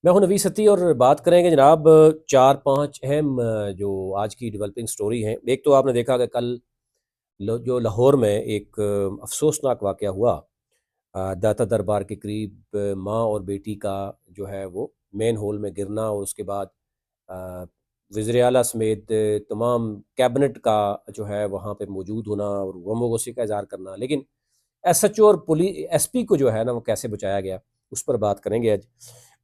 میں ہوں نویس ستی اور بات کریں گے جناب چار پانچ اہم جو آج کی ڈیولپنگ سٹوری ہیں۔ ایک تو آپ نے دیکھا کہ کل جو لاہور میں ایک افسوسناک واقعہ ہوا، داتا دربار کے قریب ماں اور بیٹی کا جو ہے وہ مین ہول میں گرنا، اور اس کے بعد آ، وزیر اعلیٰ سمیت تمام کیبنٹ کا جو ہے وہاں پہ موجود ہونا اور غم و غصے کا اظہار کرنا، لیکن ایس ایچ او اور ایس پی کو جو ہے نا وہ کیسے بچایا گیا، اس پر بات کریں گے آج۔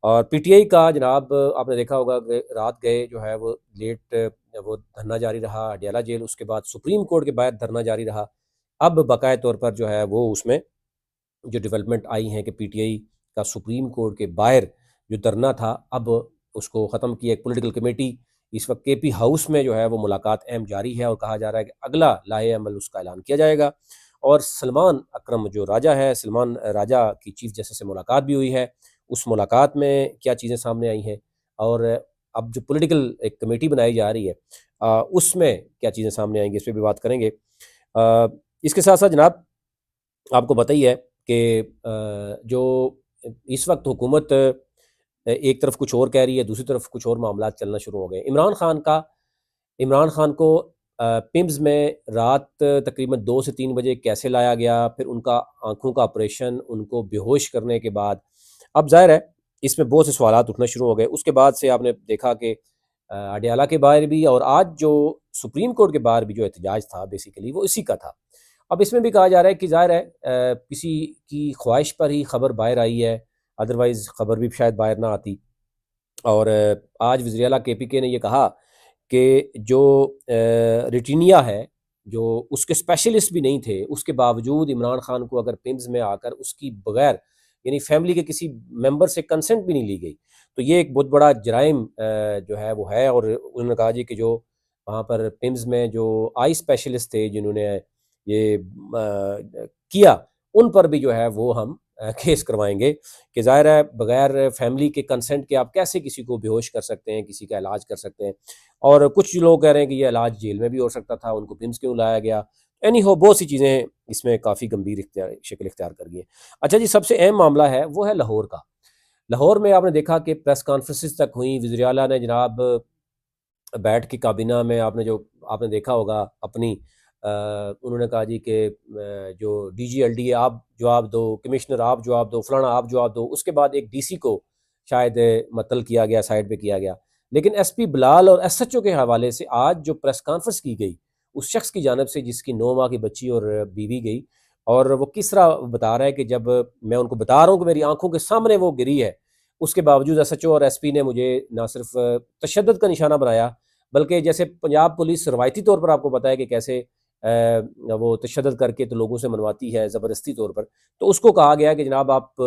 اور پی ٹی آئی کا جناب آپ نے دیکھا ہوگا کہ رات گئے جو ہے وہ لیٹ وہ دھرنا جاری رہا اڈیالہ جیل، اس کے بعد سپریم کورٹ کے باہر دھرنا جاری رہا۔ اب باقاعدہ طور پر جو ہے وہ اس میں جو ڈیولپمنٹ آئی ہیں کہ پی ٹی آئی کا سپریم کورٹ کے باہر جو دھرنا تھا، اب اس کو ختم کیا۔ ایک پولیٹیکل کمیٹی اس وقت کے پی ہاؤس میں جو ہے وہ ملاقات اہم جاری ہے، اور کہا جا رہا ہے کہ اگلا لائحہ عمل اس کا اعلان کیا جائے گا۔ اور سلمان اکرم جو راجہ ہے، سلمان راجہ کی چیف جسٹس سے ملاقات بھی ہوئی ہے۔ اس ملاقات میں کیا چیزیں سامنے آئی ہیں، اور اب جو پولیٹیکل ایک کمیٹی بنائی جا رہی ہے اس میں کیا چیزیں سامنے آئیں گی، اس پہ بھی بات کریں گے۔ اس کے ساتھ ساتھ جناب آپ کو پتہ ہی ہے کہ جو اس وقت حکومت ایک طرف کچھ اور کہہ رہی ہے، دوسری طرف کچھ اور معاملات چلنا شروع ہو گئے۔ عمران خان کو پمز میں رات تقریباً 2 سے 3 بجے کیسے لایا گیا، پھر ان کا آنکھوں کا آپریشن، ان کو بے ہوش کرنے کے بعد اب ظاہر ہے اس میں بہت سے سوالات اٹھنا شروع ہو گئے۔ اس کے بعد سے آپ نے دیکھا کہ اڈیالہ کے باہر بھی اور آج جو سپریم کورٹ کے باہر بھی جو احتجاج تھا بیسیکلی وہ اسی کا تھا۔ اب اس میں بھی کہا جا رہا ہے کہ ظاہر ہے کسی کی خواہش پر ہی خبر باہر آئی ہے، ادروائز خبر بھی شاید باہر نہ آتی۔ اور آج وزیر اعلیٰ کے پی کے نے یہ کہا کہ جو ریٹینیا ہے، جو اس کے اسپیشلسٹ بھی نہیں تھے، اس کے باوجود عمران خان کو اگر پمز میں آ کر اس کی بغیر یعنی فیملی کے کسی ممبر سے کنسنٹ بھی نہیں لی گئی، تو یہ ایک بہت بڑا جرائم جو ہے وہ ہے۔ اور انہوں نے کہا جی کہ جو وہاں پر پمز میں جو آئی اسپیشلسٹ تھے جنہوں نے یہ کیا، ان پر بھی جو ہے وہ ہم کیس کروائیں گے، کہ ظاہر ہے بغیر فیملی کے کنسنٹ کے آپ کیسے کسی کو بے ہوش کر سکتے ہیں، کسی کا علاج کر سکتے ہیں۔ اور کچھ لوگ کہہ رہے ہیں کہ یہ علاج جیل میں بھی ہو سکتا تھا، ان کو پمز کیوں لایا گیا۔ اینی ہو بہت سی چیزیں اس میں کافی گمبھیر شکل اختیار کر گئی ہیں۔ اچھا جی، سب سے اہم معاملہ ہے وہ ہے لاہور کا۔ لاہور میں آپ نے دیکھا کہ پریس کانفرنسز تک ہوئیں، وزیر اعلیٰ نے جناب بیٹھ کے کابینہ میں آپ نے دیکھا ہوگا اپنی انہوں نے کہا جی کہ جو ڈی جی ایل ڈی ہے آپ جواب دو، کمشنر آپ جواب دو، فلانا آپ جواب دو۔ اس کے بعد ایک ڈی سی کو شاید معطل کیا گیا، سائڈ پہ کیا گیا۔ لیکن ایس پی بلال اور ایس ایچ او کے حوالے سے آج جو پریس کانفرنس کی گئی اس شخص کی جانب سے جس کی 9 ماہ کی بچی اور بیوی گئی، اور وہ کس طرح بتا رہا ہے کہ جب میں ان کو بتا رہا ہوں کہ میری آنکھوں کے سامنے وہ گری ہے، اس کے باوجود ایس ایچ او اور ایس پی نے مجھے نہ صرف تشدد کا نشانہ بنایا، بلکہ جیسے پنجاب پولیس روایتی طور پر آپ کو پتہ ہے کہ کیسے وہ تشدد کر کے تو لوگوں سے منواتی ہے زبردستی طور پر، تو اس کو کہا گیا کہ جناب آپ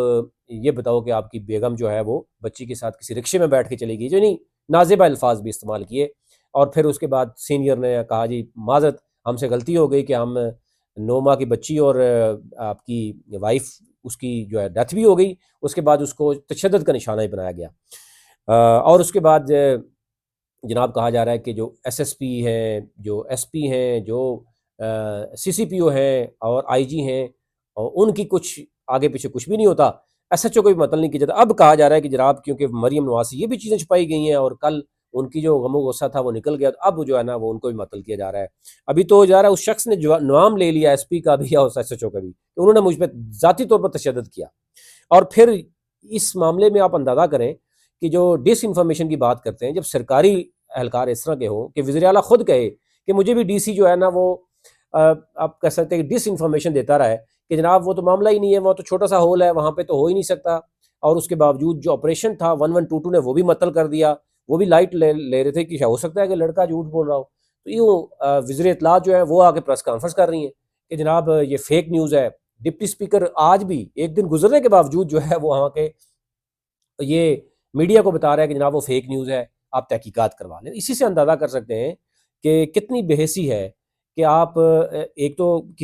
یہ بتاؤ کہ آپ کی بیگم جو ہے وہ بچی کے ساتھ کسی رکشے میں بیٹھ کے چلی گئی، جو نہیں نازیبہ الفاظ بھی استعمال کیے۔ اور پھر اس کے بعد سینئر نے کہا جی معذرت، ہم سے غلطی ہو گئی کہ ہم 9 ماہ کی بچی اور آپ کی وائف اس کی جو ہے ڈیتھ بھی ہو گئی، اس کے بعد اس کو تشدد کا نشانہ ہی بنایا گیا۔ اور اس کے بعد جناب کہا جا رہا ہے کہ جو ایس ایس پی ہیں، جو ایس پی ہیں، جو سی سی پی او ہیں اور آئی جی ہیں، اور ان کی کچھ آگے پیچھے کچھ بھی نہیں ہوتا، ایس ایچ او کو بھی مطلب نہیں کیا جاتا۔ اب کہا جا رہا ہے کہ جناب کیونکہ مریم نواز سے یہ بھی چیزیں چھپائی گئی ہیں اور کل ان کی جو غم و غصہ تھا وہ نکل گیا، تو اب جو ہے نا وہ ان کو بھی مطلب کیا جا رہا ہے۔ ابھی تو جا رہا ہے اس شخص نے جو نام لے لیا ایس پی کا بھی اور ایس ایچ او کا بھی، کہ انہوں نے مجھ پہ ذاتی طور پر تشدد کیا۔ اور پھر اس معاملے میں آپ اندازہ کریں کہ جو ڈس انفارمیشن کی بات کرتے ہیں، جب سرکاری اہلکار اس طرح کے ہوں کہ وزیر اعلیٰ خود کہے کہ مجھے بھی ڈی سی جو ہے نا وہ آپ کہہ سکتے ہیں کہ ڈس انفارمیشن دیتا رہا ہے کہ جناب وہ تو معاملہ ہی نہیں ہے، وہ تو چھوٹا سا ہول ہے، وہاں پہ تو ہو ہی نہیں سکتا، اور اس کے باوجود جو آپریشن تھا 1122 نے وہ بھی معطل کر دیا، وہ بھی لائٹ لے رہے تھے کہ ہو سکتا ہے کہ لڑکا جھوٹ بول رہا ہو۔ تو یوں وزیر اطلاعات جو ہے وہ آ کے پریس کانفرنس کر رہی ہیں کہ جناب یہ فیک نیوز ہے۔ ڈپٹی اسپیکر آج بھی ایک دن گزرنے کے باوجود جو ہے وہ وہاں کے یہ میڈیا کو بتا رہا ہے کہ جناب وہ فیک نیوز ہے، آپ تحقیقات کروا لیں۔ اسی سے اندازہ کر سکتے ہیں کہ کتنی بے حسی ہے کہ آپ ایک تو